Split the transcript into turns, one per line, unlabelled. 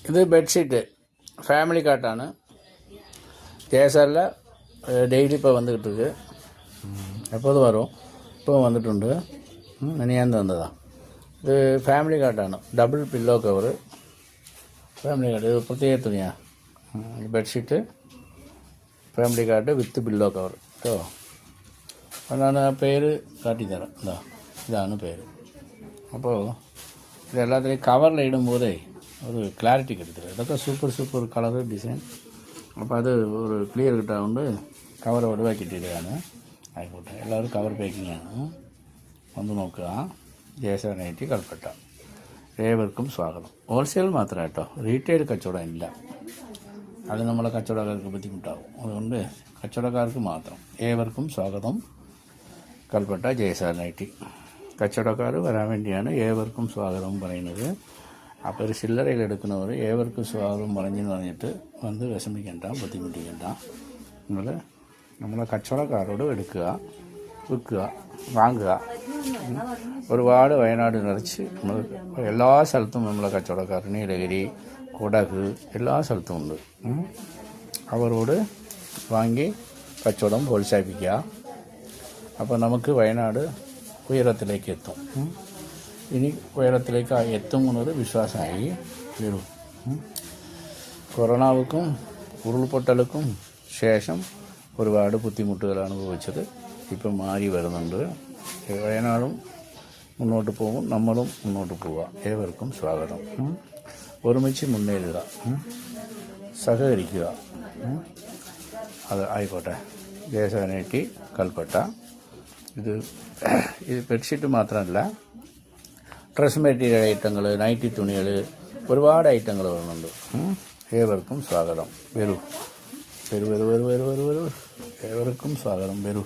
ഇത് bedsheet family കാട്ടാണ്. കേസറിൽ daily ഇപ്പോൾ வந்துக்கிட்டு இருக்கு. எப்போதும் வரும், இப்போ வந்துട്ടുണ്ട്. ഞാൻ തന്നതാണ്. ഇത് ഫാമിലി കാട്ടാണ്. ഡബിൾ പില്ലോ കവറ് ഫാമിലി കാട്ട്. ഇത് പ്രത്യേക തുണിയാണ്. ബെഡ്ഷീറ്റ് ഫാമിലി കാട്ട് വിത്ത് പില്ലോ കവർ കേട്ടോ. അതാണ് പേര് കാട്ടിത്തരാം. ഇതാണ് പേര്. അപ്പോൾ ഇതെല്ലാത്തിനും കവറിലിടുമ്പോഴേ ഒരു ക്ലാരിറ്റി കിട്ടത്തില്ല. ഇതൊക്കെ സൂപ്പർ കളർ ഡിസൈൻ. അപ്പോൾ അത് ഒരു ക്ലിയർ കിട്ടാറുണ്ട് കവർ ഒഴിവാക്കിയിട്ടിരിക്കുകയാണ്. ആയിക്കോട്ടെ, എല്ലാവരും കവർ പാക്കിങ്ങാണ്. വന്ന് നോക്കുക. ജയസേനൈറ്റി കൽപ്പറ്റ. ഏവർക്കും സ്വാഗതം. ഹോൾസെയിൽ മാത്രം കേട്ടോ, റീറ്റെയിൽ കച്ചവടം ഇല്ല. അത് നമ്മളെ കച്ചവടക്കാർക്ക് ബുദ്ധിമുട്ടാകും. അതുകൊണ്ട് കച്ചവടക്കാർക്ക് മാത്രം. ഏവർക്കും സ്വാഗതം. കൽപ്പറ്റ ജയസേനൈറ്റി. കച്ചവടക്കാർ വരാൻ വേണ്ടിയാണ് ഏവർക്കും സ്വാഗതം പറയുന്നത്. അപ്പോൾ ഒരു ചില്ലറയിൽ എടുക്കുന്നവർ ഏവർക്കും സ്വാഗതം പറഞ്ഞെന്ന് പറഞ്ഞിട്ട് വന്ന് വിഷമിക്കണ്ട, ബുദ്ധിമുട്ടിക്കണ്ട. നമ്മളെ കച്ചവടക്കാരോട് എടുക്കുക, വിൽക്കുക, വാങ്ങുക. ഒരുപാട് വയനാട് നിറച്ച് നമ്മൾ എല്ലാ സ്ഥലത്തും നമ്മളെ കച്ചവടക്കാർ നീലഗിരി, കൊടക് എല്ലാ സ്ഥലത്തും ഉണ്ട്. അവരോട് വാങ്ങി കച്ചവടം പ്രോത്സാഹിപ്പിക്കുക. അപ്പോൾ നമുക്ക് വയനാട് ഉയരത്തിലേക്ക് എത്തും. ഇനി ഉയരത്തിലേക്ക് എത്തുമെന്നത് വിശ്വാസമായി വരും. കൊറോണക്കും ഉരുൾപൊട്ടലുക്കും ശേഷം ഒരുപാട് ബുദ്ധിമുട്ടുകളാണ് അനുഭവിച്ചത്. ഇപ്പം മാറി വരുന്നുണ്ട്. വയനാടും മുന്നോട്ട് പോകും, നമ്മളും മുന്നോട്ട് പോവുക. ഏവർക്കും സ്വാഗതം. ഒരുമിച്ച് മുന്നേറുക, സഹകരിക്കുക. അത് ആയിക്കോട്ടെ. ജയസേനൈറ്റി കൽപ്പറ്റ. ഇത് ബെഡ്ഷീറ്റ് മാത്രമല്ല, ഡ്രസ് മെറ്റീരിയൽ ഐറ്റങ്ങൾ, നൈറ്റി തുണികൾ, ഒരുപാട് ഐറ്റങ്ങൾ വരുന്നുണ്ട്. ഏവർക്കും സ്വാഗതം. വരൂ. ഏവർക്കും സ്വാഗതം. വരൂ.